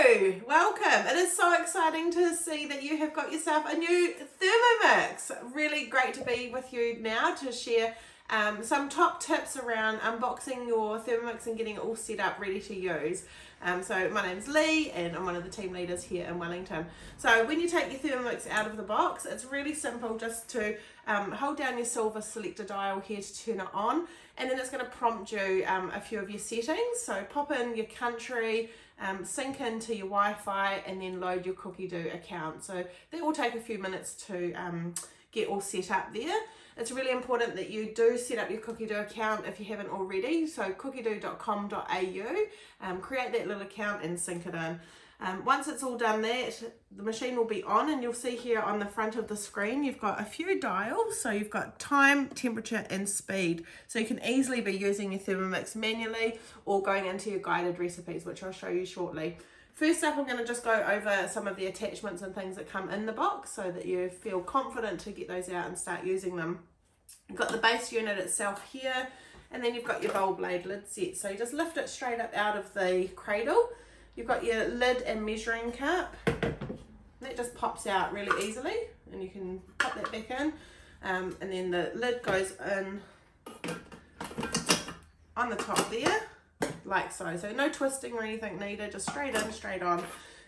Hello, welcome. It is so exciting to see that you have got yourself a new Thermomix. Really great to be with you now to share some top tips around unboxing your Thermomix and getting it all set up ready to use. So my name's Lee and I'm one of the team leaders here in Wellington. So when you take your Thermomix out of the box, it's really simple just to hold down your silver selector dial here to turn it on, and then it's going to prompt you a few of your settings. So pop in your country, sync into your Wi-Fi, and then load your Cookidoo account. So that will take a few minutes to get all set up there. It's really important that you do set up your Cookidoo account if you haven't already. So cookidoo.com.au, create that little account and sync it in. Once it's all done that, the machine will be on, and you'll see here on the front of the screen you've got a few dials. So you've got time, temperature and speed. So you can easily be using your Thermomix manually or going into your guided recipes, which I'll show you shortly. First up, I'm going to just go over some of the attachments and things that come in the box so that you feel confident to get those out and start using them. You've got the base unit itself here, and then you've got your bowl blade lid set. So you just lift it straight up out of the cradle. You've got your lid and measuring cup. That just pops out really easily, and you can pop that back in. And then the lid goes in on the top there, like so. So no twisting or anything needed, just straight in, straight on.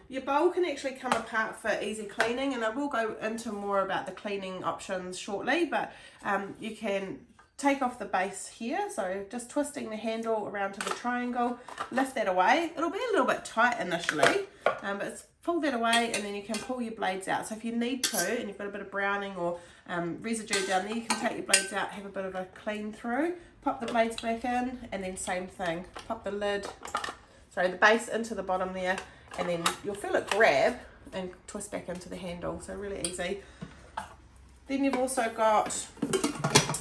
Your bowl can actually come apart for easy cleaning, and I will go into more about the cleaning options shortly, but you can take off the base here, so just twisting the handle around to the triangle, lift that away. It'll be a little bit tight initially, but pull that away, and then you can pull your blades out. So if you need to, and you've got a bit of browning or residue down there, you can take your blades out, have a bit of a clean through, pop the blades back in, and then same thing, pop the base into the bottom there, and then you'll feel it grab and twist back into the handle. So really easy. Then you've also got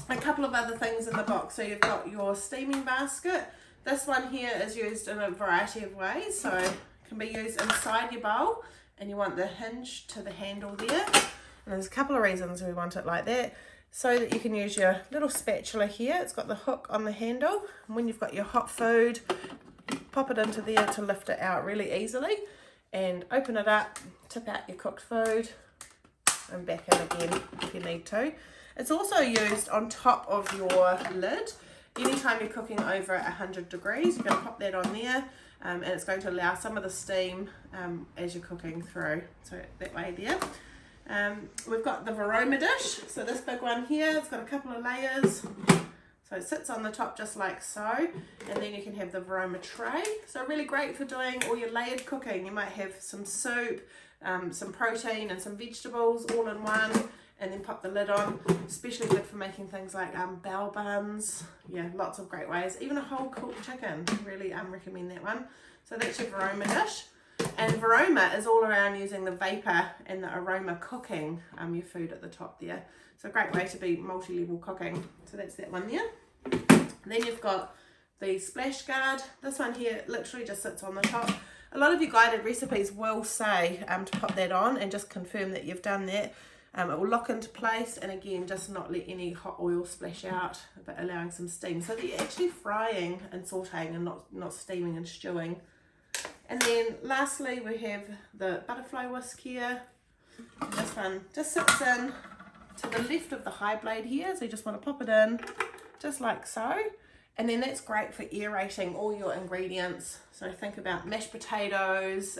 a couple of other things in the box. So you've got your steaming basket. This one here is used in a variety of ways. So it can be used inside your bowl, and you want the hinge to the handle there. And there's a couple of reasons we want it like that. So that you can use your little spatula here. It's got the hook on the handle. And when you've got your hot food, pop it into there to lift it out really easily, and open it up, tip out your cooked food, and back in again if you need to. It's also used on top of your lid. Anytime you're cooking over 100 degrees, you're going to pop that on there, and it's going to allow some of the steam as you're cooking through. So that way there. We've got the Varoma dish. So this big one here, it's got a couple of layers. So it sits on the top just like so, and then you can have the Varoma tray. So really great for doing all your layered cooking. You might have some soup, some protein and some vegetables all in one, and then pop the lid on. Especially good for making things like bao buns. Yeah, lots of great ways. Even a whole cooked chicken, really recommend that one. So that's your Varoma dish. And Varoma is all around using the vapor and the aroma cooking your food at the top there. So a great way to be multi-level cooking. So that's that one there. Then you've got the splash guard. This one here literally just sits on the top. A lot of your guided recipes will say to pop that on and just confirm that you've done that. It will lock into place, and again, just not let any hot oil splash out, but allowing some steam so that you're actually frying and sauteing and not steaming and stewing. And then lastly, we have the butterfly whisk here. And this one just sits in to the left of the high blade here, so you just want to pop it in just like so, and then that's great for aerating all your ingredients. So think about mashed potatoes,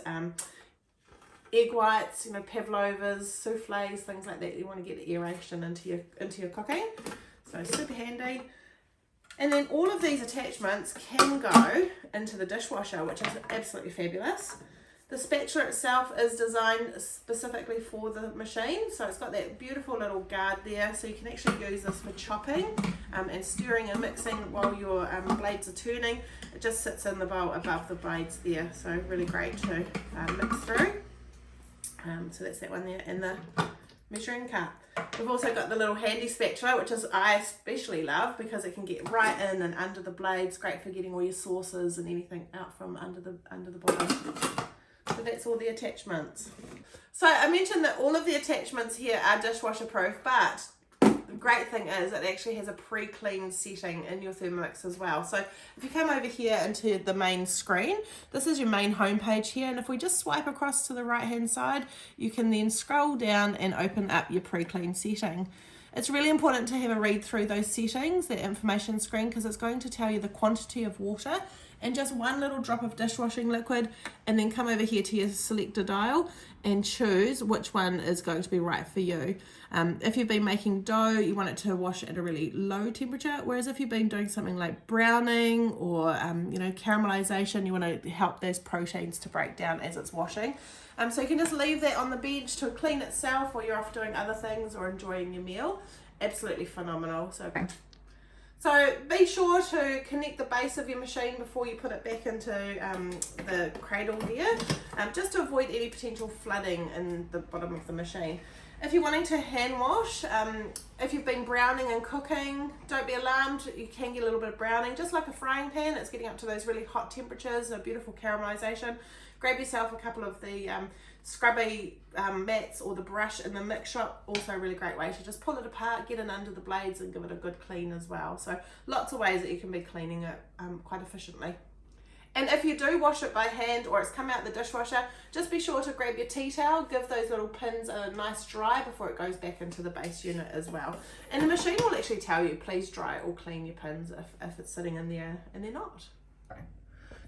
egg whites, pavlovas, souffles, things like that. You want to get the aeration into your cooking, so super handy. And then all of these attachments can go into the dishwasher, which is absolutely fabulous. The spatula itself is designed specifically for the machine, so it's got that beautiful little guard there, so you can actually use this for chopping and stirring and mixing while your blades are turning. It just sits in the bowl above the blades there, so really great to mix through. So that's that one there, and the measuring cup. We've also got the little handy spatula, which I especially love because it can get right in and under the blades. Great for getting all your sauces and anything out from under the bottom. So that's all the attachments. So I mentioned that all of the attachments here are dishwasher proof, but the great thing is it actually has a pre-cleaned setting in your Thermomix as well. So if you come over here into the main screen, this is your main homepage here, and if we just swipe across to the right hand side, you can then scroll down and open up your pre-cleaned setting. It's really important to have a read through those settings, that information screen, because it's going to tell you the quantity of water and just one little drop of dishwashing liquid, and then come over here to your selector dial and choose which one is going to be right for you. If you've been making dough, you want it to wash at a really low temperature, whereas if you've been doing something like browning or caramelization, you want to help those proteins to break down as it's washing. So you can just leave that on the bench to clean itself while you're off doing other things or enjoying your meal. Absolutely phenomenal. So be sure to connect the base of your machine before you put it back into the cradle there, just to avoid any potential flooding in the bottom of the machine. If you're wanting to hand wash, if you've been browning and cooking, don't be alarmed. You can get a little bit of browning, just like a frying pan. It's getting up to those really hot temperatures, a beautiful caramelization. Grab yourself a couple of the scrubby mats or the brush in the mix shop. Also a really great way to just pull it apart, get in under the blades and give it a good clean as well. So lots of ways that you can be cleaning it quite efficiently. And if you do wash it by hand or it's come out the dishwasher, just be sure to grab your tea towel, give those little pins a nice dry before it goes back into the base unit as well. And the machine will actually tell you, please dry or clean your pins if it's sitting in there and they're not.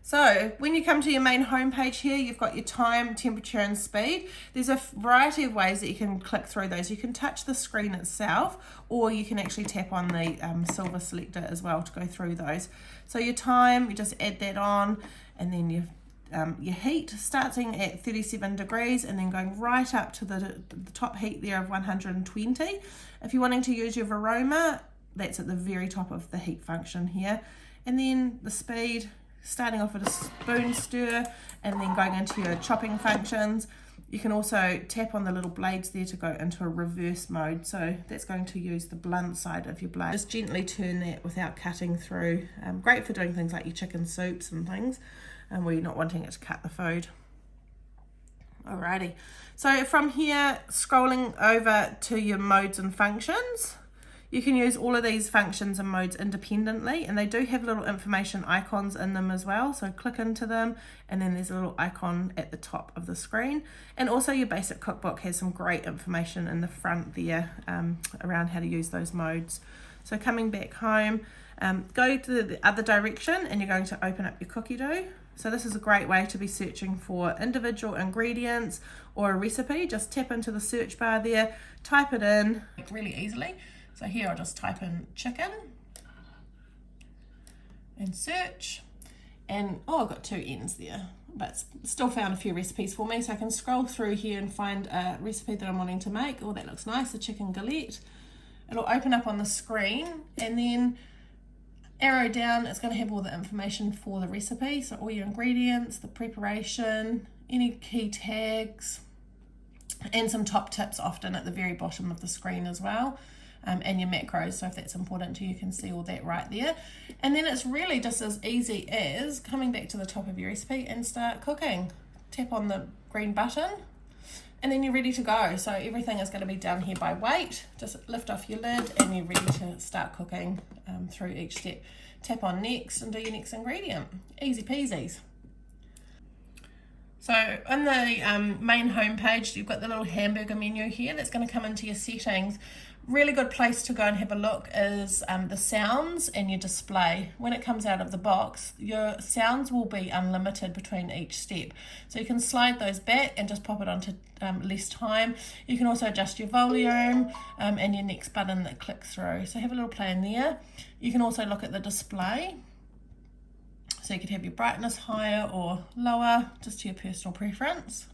So when you come to your main homepage here, you've got your time, temperature and speed. There's a variety of ways that you can click through those. You can touch the screen itself, or you can actually tap on the silver selector as well to go through those. So your time, you just add that on, and then your heat starting at 37 degrees and then going right up to the top heat there of 120. If you're wanting to use your aroma, that's at the very top of the heat function here. And then the speed, starting off at a spoon stir and then going into your chopping functions. You can also tap on the little blades there to go into a reverse mode. So that's going to use the blunt side of your blade. Just gently turn that without cutting through. Great for doing things like your chicken soups and things, where you're not wanting it to cut the food. Alrighty, so from here, scrolling over to your modes and functions, you can use all of these functions and modes independently, and they do have little information icons in them as well. So click into them, and then there's a little icon at the top of the screen. And also your basic cookbook has some great information in the front there around how to use those modes. So coming back home, go to the other direction and you're going to open up your Cookidoo. So this is a great way to be searching for individual ingredients or a recipe. Just tap into the search bar there, type it in really easily. So here I'll just type in chicken and search, and I've got 2 N's there, but still found a few recipes for me. So I can scroll through here and find a recipe that I'm wanting to make. Oh, that looks nice, the chicken galette. It'll open up on the screen, and then arrow down, it's going to have all the information for the recipe. So all your ingredients, the preparation, any key tags, and some top tips often at the very bottom of the screen as well. And your macros, so if that's important to you, you can see all that right there. And then it's really just as easy as coming back to the top of your recipe and start cooking. Tap on the green button and then you're ready to go. So everything is going to be done here by weight. Just lift off your lid and you're ready to start cooking through each step. Tap on next and do your next ingredient. Easy peasies. So in the main home page, you've got the little hamburger menu here that's going to come into your settings. Really good place to go and have a look is the sounds and your display. When it comes out of the box, your sounds will be unlimited between each step. So you can slide those back and just pop it onto less time. You can also adjust your volume and your next button that clicks through. So have a little play in there. You can also look at the display. So you could have your brightness higher or lower, just to your personal preference.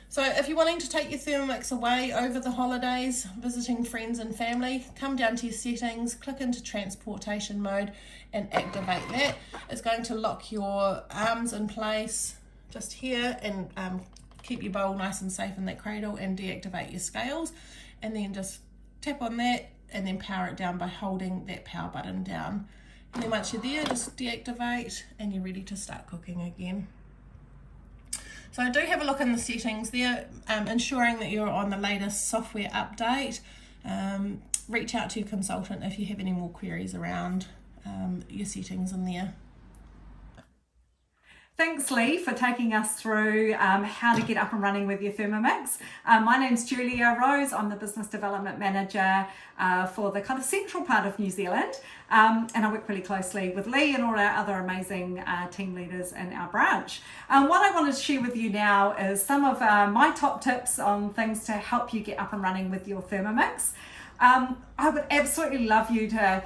So if you're wanting to take your Thermomix away over the holidays, visiting friends and family, come down to your settings, click into transportation mode and activate that. It's going to lock your arms in place just here and keep your bowl nice and safe in that cradle, and deactivate your scales. And then just tap on that and then power it down by holding that power button down. And then once you're there, just deactivate and you're ready to start cooking again. So do have a look in the settings there, ensuring that you're on the latest software update. reach out to your consultant if you have any more queries around your settings in there. Thanks, Lee, for taking us through how to get up and running with your Thermomix. My name's Julia Rose. I'm the Business Development Manager for the kind of central part of New Zealand. And I work really closely with Lee and all our other amazing team leaders in our branch. What I wanted to share with you now is some of my top tips on things to help you get up and running with your Thermomix. I would absolutely love you to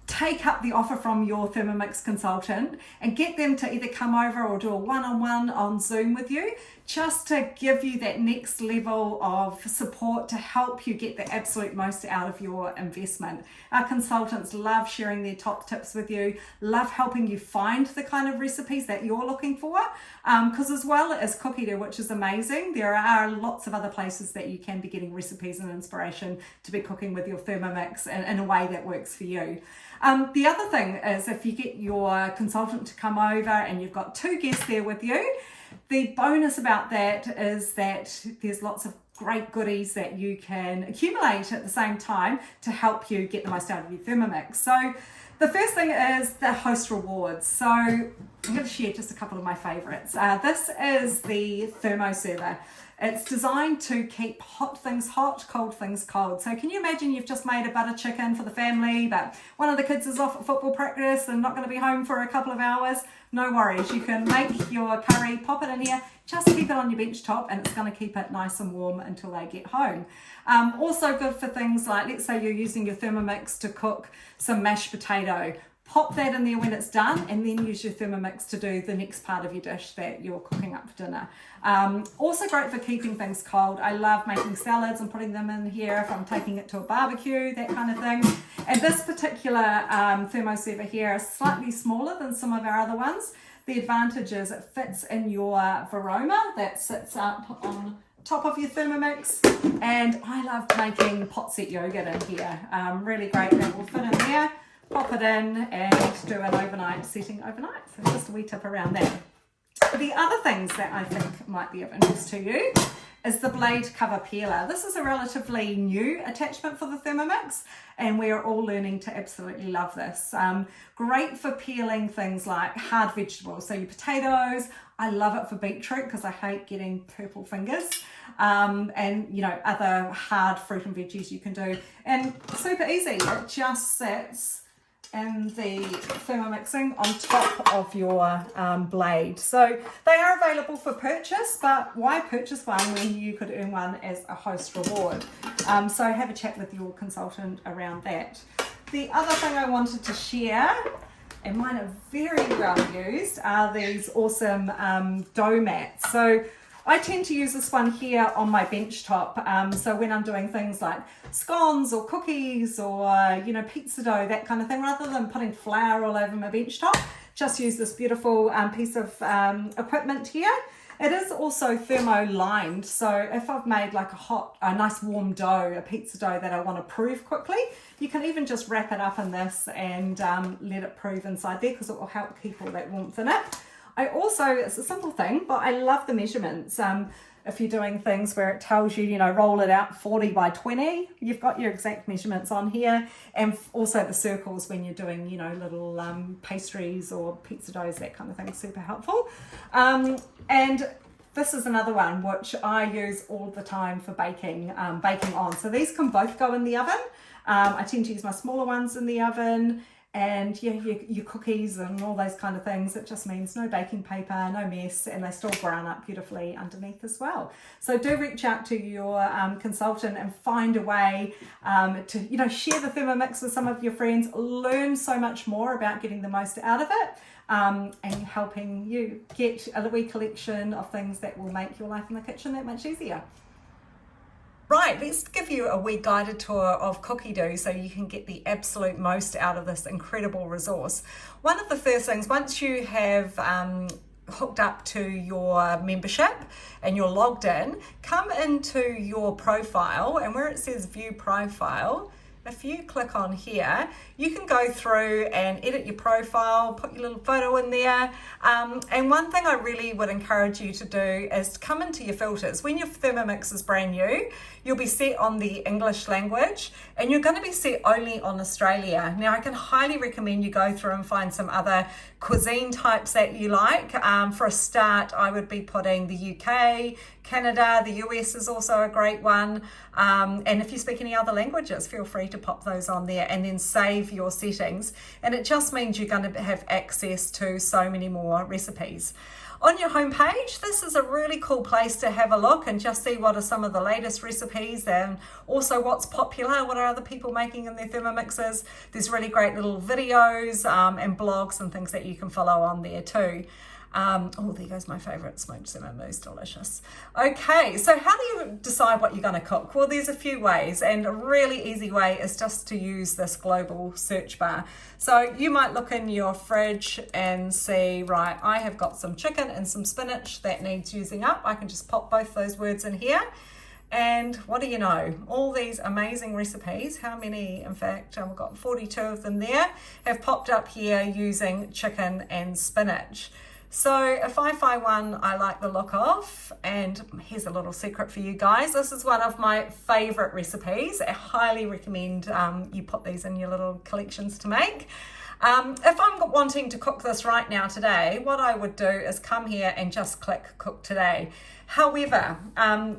take up the offer from your Thermomix consultant and get them to either come over or do a one-on-one on Zoom with you, just to give you that next level of support to help you get the absolute most out of your investment. Our consultants love sharing their top tips with you, love helping you find the kind of recipes that you're looking for, because as well as Cookidoo, which is amazing, there are lots of other places that you can be getting recipes and inspiration to be cooking with your Thermomix in a way that works for you. The other thing is, if you get your consultant to come over and you've got 2 guests there with you, the bonus about that is that there's lots of great goodies that you can accumulate at the same time to help you get the most out of your Thermomix. So the first thing is the host rewards. So I'm going to share just a couple of my favorites. This is the Thermo Server. It's designed to keep hot things hot, cold things cold. So can you imagine you've just made a butter chicken for the family, but one of the kids is off at football practice and not going to be home for a couple of hours? No worries, you can make your curry, pop it in here, just keep it on your bench top, and it's going to keep it nice and warm until they get home. Also good for things like, let's say you're using your Thermomix to cook some mashed potato. Pop that in there when it's done, and then use your Thermomix to do the next part of your dish that you're cooking up for dinner. Also great for keeping things cold. I love making salads and putting them in here if I'm taking it to a barbecue, that kind of thing. And this particular Thermo Server here is slightly smaller than some of our other ones. The advantage is it fits in your Varoma that sits up on top of your Thermomix, and I love making pot set yogurt in here. Really great, that will fit in there. Pop it in and do an overnight setting overnight. So just a wee tip around that. The other things that I think might be of interest to you is the blade cover peeler. This is a relatively new attachment for the Thermomix, and we're all learning to absolutely love this. Great for peeling things like hard vegetables, so your potatoes. I love it for beetroot because I hate getting purple fingers, and you know, other hard fruit and veggies you can do, and super easy. It just sits in the Thermomixing on top of your blade. So they are available for purchase, but why purchase one when you could earn one as a host reward? So have a chat with your consultant around that. The other thing I wanted to share, and mine are very well used, are these awesome dough mats. So I tend to use this one here on my bench top. So when I'm doing things like scones or cookies or, you know, pizza dough, that kind of thing, rather than putting flour all over my bench top, just use this beautiful piece of equipment here. It is also thermo lined. So if I've made like a nice warm dough, a pizza dough that I want to prove quickly, you can even just wrap it up in this and let it prove inside there, because it will help keep all that warmth in it. I also, it's a simple thing, but I love the measurements. If you're doing things where it tells you, you know, roll it out 40 by 20, you've got your exact measurements on here. And also the circles when you're doing, you know, little pastries or pizza doughs, that kind of thing, super helpful. And this is another one which I use all the time for baking on. So these can both go in the oven. I tend to use my smaller ones in the oven. And yeah, your cookies and all those kind of things, it just means no baking paper, no mess, and they still brown up beautifully underneath as well. So do reach out to your consultant and find a way to, you know, share the Thermomix with some of your friends, learn so much more about getting the most out of it, and helping you get a wee collection of things that will make your life in the kitchen that much easier. Right, let's give you a wee guided tour of Cookidoo so you can get the absolute most out of this incredible resource. One of the first things, once you have hooked up to your membership and you're logged in, come into your profile, and where it says view profile, if you click on here, you can go through and edit your profile, put your little photo in there. And one thing I really would encourage you to do is to come into your filters. When your Thermomix is brand new, you'll be set on the English language and you're going to be set only on Australia. Now, I can highly recommend you go through and find some other cuisine types that you like. For a start, I would be putting the UK, Canada, the US is also a great one. And if you speak any other languages, feel free to pop those on there and then save your settings. And it just means you're going to have access to so many more recipes. On your homepage, this is a really cool place to have a look and just see what are some of the latest recipes and also what's popular, what are other people making in their Thermomixes. There's really great little videos and blogs and things that you can follow on there too. Oh, there goes my favourite smoked salmon mousse, delicious. Okay, so how do you decide what you're going to cook? Well, there's a few ways, and a really easy way is just to use this global search bar. So you might look in your fridge and see, right, I have got some chicken and some spinach that needs using up. I can just pop both those words in here. And what do you know? All these amazing recipes, how many, in fact, we've got 42 of them there, have popped up here using chicken and spinach. So if I find one I like the look of, and here's a little secret for you guys, this is one of my favorite recipes. I highly recommend you put these in your little collections to make. If I'm wanting to cook this right now today, what I would do is come here and just click cook today. However,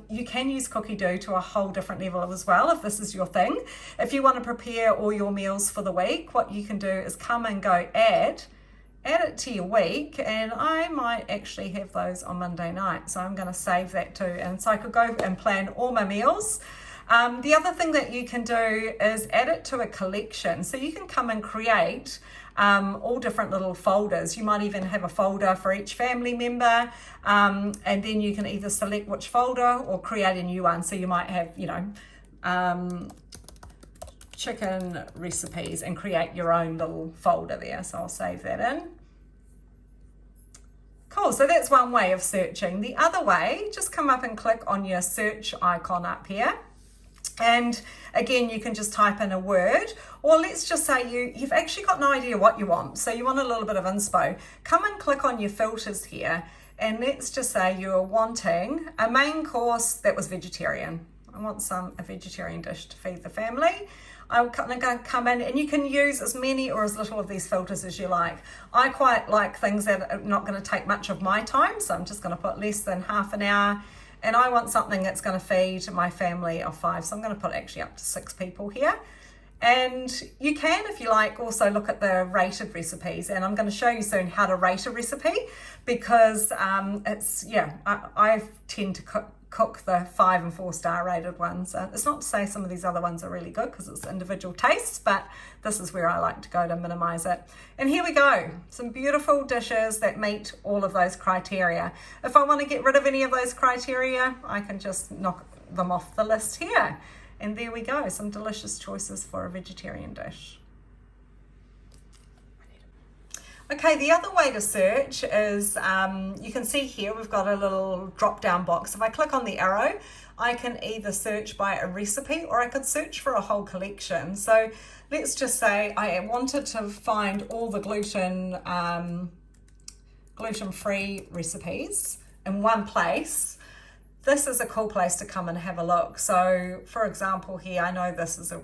you can use Cookidoo to a whole different level as well if this is your thing. If you want to prepare all your meals for the week, what you can do is come and go add it to your week, and I might actually have those on Monday night, so I'm going to save that too, and so I could go and plan all my meals. The other thing that you can do is add it to a collection, so you can come and create all different little folders. You might even have a folder for each family member, and then you can either select which folder or create a new one. So you might have, you know, chicken recipes and create your own little folder there. So I'll save that in. Cool, so that's one way of searching. The other way, just come up and click on your search icon up here. And again, you can just type in a word, or let's just say you've actually got no idea what you want. So you want a little bit of inspo. Come and click on your filters here. And let's just say you're wanting a main course that was vegetarian. I want a vegetarian dish to feed the family. I'm going to come in, and you can use as many or as little of these filters as you like. I quite like things that are not going to take much of my time, so I'm just going to put less than half an hour. And I want something that's going to feed my family of 5, so I'm going to put actually up to 6 people here. And you can, if you like, also look at the rated recipes, and I'm going to show you soon how to rate a recipe, because I tend to cook the 5 and 4 star rated ones. It's not to say some of these other ones are really good, because it's individual tastes, but this is where I like to go to minimize it. And here we go, some beautiful dishes that meet all of those criteria. If I want to get rid of any of those criteria, I can just knock them off the list here. And there we go, some delicious choices for a vegetarian dish. Okay, the other way to search is, you can see here we've got a little drop down box. If I click on the arrow, I can either search by a recipe, or I could search for a whole collection. So let's just say I wanted to find all the gluten-free recipes in one place. This is a cool place to come and have a look. So for example here, I know this is a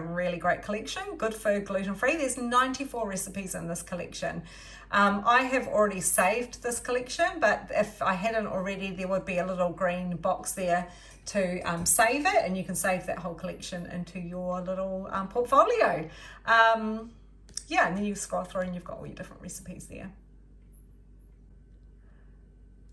really great collection, Good Food Gluten Free. There's 94 recipes in this collection. I have already saved this collection, but if I hadn't already, there would be a little green box there to save it, and you can save that whole collection into your little portfolio. Yeah, and then you scroll through and you've got all your different recipes there.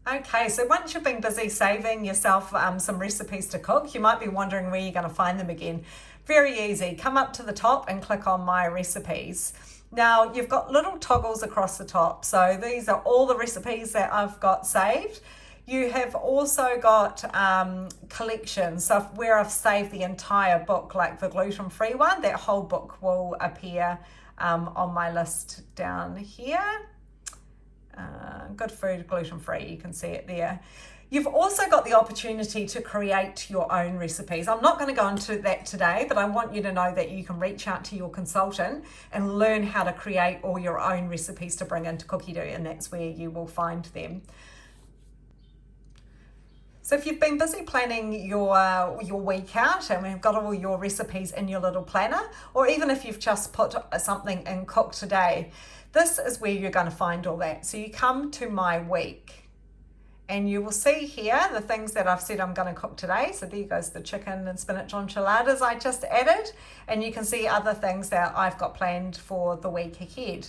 Okay, so once you've been busy saving yourself some recipes to cook, you might be wondering where you're going to find them again. Very easy. Come up to the top and click on My Recipes. Now, you've got little toggles across the top. So these are all the recipes that I've got saved. You have also got collections. So where I've saved the entire book, like the gluten-free one, that whole book will appear on my list down here. Good food, gluten-free, you can see it there. You've also got the opportunity to create your own recipes. I'm not going to go into that today, but I want you to know that you can reach out to your consultant and learn how to create all your own recipes to bring into Cookidoo, and that's where you will find them. So if you've been busy planning your week out and we've got all your recipes in your little planner, or even if you've just put something in Cook Today, this is where you're going to find all that. So you come to my week and you will see here the things that I've said I'm going to cook today. So there goes the chicken and spinach enchiladas I just added, and you can see other things that I've got planned for the week ahead.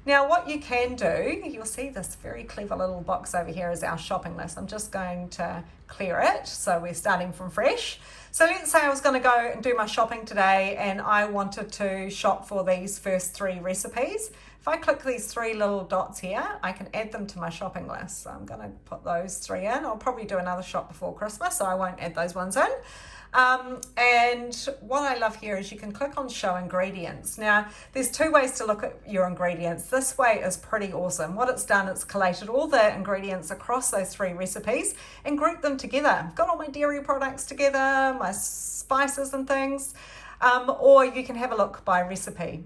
Now what you can do, you'll see this very clever little box over here is our shopping list. I'm just going to clear it, so we're starting from fresh. So let's say I was going to go and do my shopping today and I wanted to shop for these first 3 recipes. If I click these 3 little dots here, I can add them to my shopping list. So I'm going to put those 3 in. I'll probably do another shop before Christmas, so I won't add those ones in. And what I love here is you can click on show ingredients. Now there's 2 ways to look at your ingredients. This way is pretty awesome. What it's done, it's collated all the ingredients across those 3 recipes and grouped them together. I've got all my dairy products together, my spices and things, or you can have a look by recipe.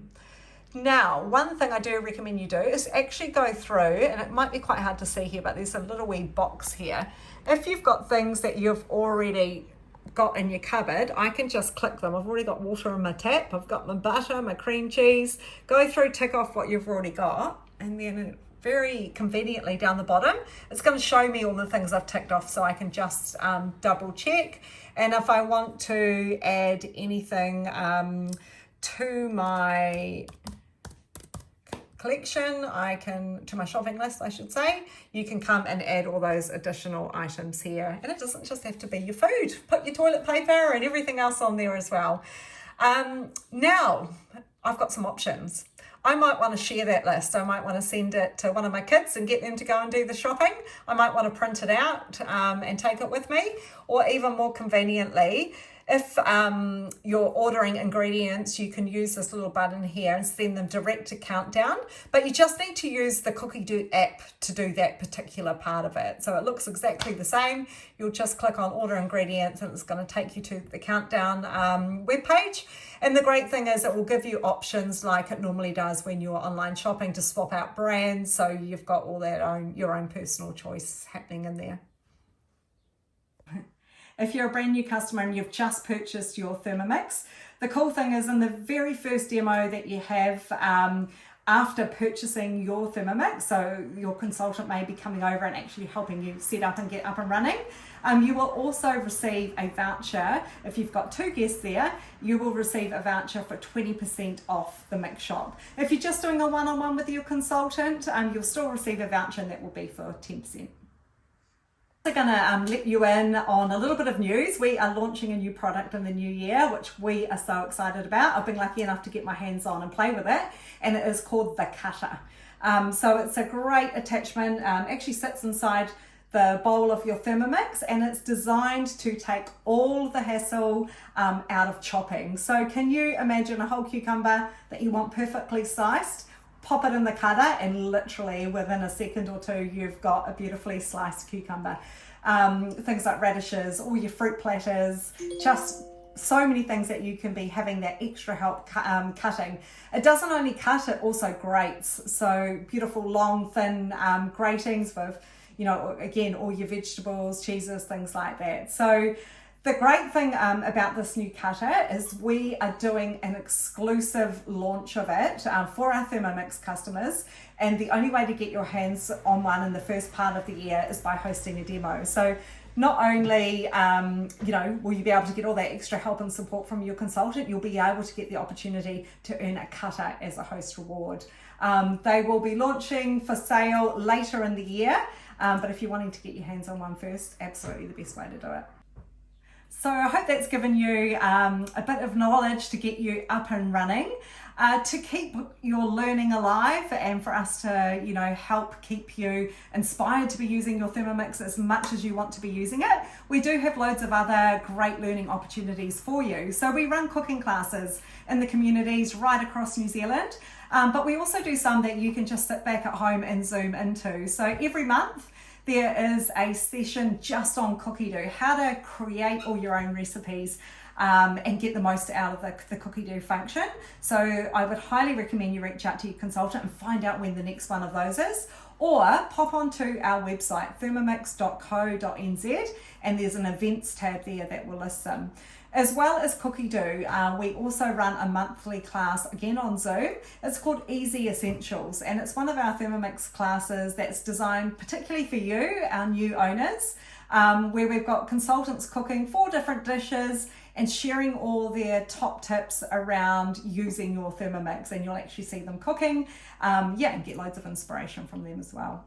Now, one thing I do recommend you do is actually go through, and it might be quite hard to see here, but there's a little wee box here. If you've got things that you've already got in your cupboard, I can just click them. I've already got water in my tap, I've got my butter, my cream cheese. Go through, tick off what you've already got, and then very conveniently down the bottom, it's going to show me all the things I've ticked off, so I can just double check. And if I want to add anything to my collection, to my shopping list I should say, you can come and add all those additional items here. And it doesn't just have to be your food, put your toilet paper and everything else on there as well. Now I've got some options. I might want to share that list. I might want to send it to one of my kids and get them to go and do the shopping. I might want to print it out and take it with me, or even more conveniently, if you're ordering ingredients, you can use this little button here and send them direct to Countdown, but you just need to use the Cookidoo app to do that particular part of it. So it looks exactly the same. You'll just click on order ingredients and it's going to take you to the Countdown webpage. And the great thing is it will give you options like it normally does when you're online shopping to swap out brands. So you've got all that your own personal choice happening in there. If you're a brand new customer and you've just purchased your Thermomix, the cool thing is in the very first demo that you have after purchasing your Thermomix, so your consultant may be coming over and actually helping you set up and get up and running, you will also receive a voucher. If you've got 2 guests there, you will receive a voucher for 20% off the mix shop. If you're just doing a one-on-one with your consultant, you'll still receive a voucher and that will be for 10%. I'm going to let you in on a little bit of news. We are launching a new product in the new year, which we are so excited about. I've been lucky enough to get my hands on and play with it, and it is called the Cutter. So it's a great attachment, actually sits inside the bowl of your Thermomix, and it's designed to take all the hassle out of chopping. So can you imagine a whole cucumber that you want perfectly sliced? Pop it in the cutter and literally within a second or 2 you've got a beautifully sliced cucumber. Things like radishes, all your fruit platters, just so many things that you can be having that extra help cutting. It doesn't only cut, it also grates. So beautiful long thin gratings with, you know, again, all your vegetables, cheeses, things like that. So the great thing about this new cutter is we are doing an exclusive launch of it for our Thermomix customers, and the only way to get your hands on one in the first part of the year is by hosting a demo. So not only you know, will you be able to get all that extra help and support from your consultant, you'll be able to get the opportunity to earn a cutter as a host reward. They will be launching for sale later in the year, but if you're wanting to get your hands on one first, absolutely the best way to do it. So I hope that's given you a bit of knowledge to get you up and running, to keep your learning alive, and for us to, you know, help keep you inspired to be using your Thermomix as much as you want to be using it. We do have loads of other great learning opportunities for you. So we run cooking classes in the communities right across New Zealand, but we also do some that you can just sit back at home and zoom into. So every month, there is a session just on Cookidoo, how to create all your own recipes and get the most out of the Cookidoo function. So I would highly recommend you reach out to your consultant and find out when the next one of those is, or pop onto our website, thermomix.co.nz, and there's an events tab there that will list them. As well as Cookidoo, we also run a monthly class, again on Zoom. It's called Easy Essentials, and it's one of our Thermomix classes that's designed particularly for you, our new owners, where we've got consultants cooking 4 different dishes and sharing all their top tips around using your Thermomix, and you'll actually see them cooking, and get loads of inspiration from them as well.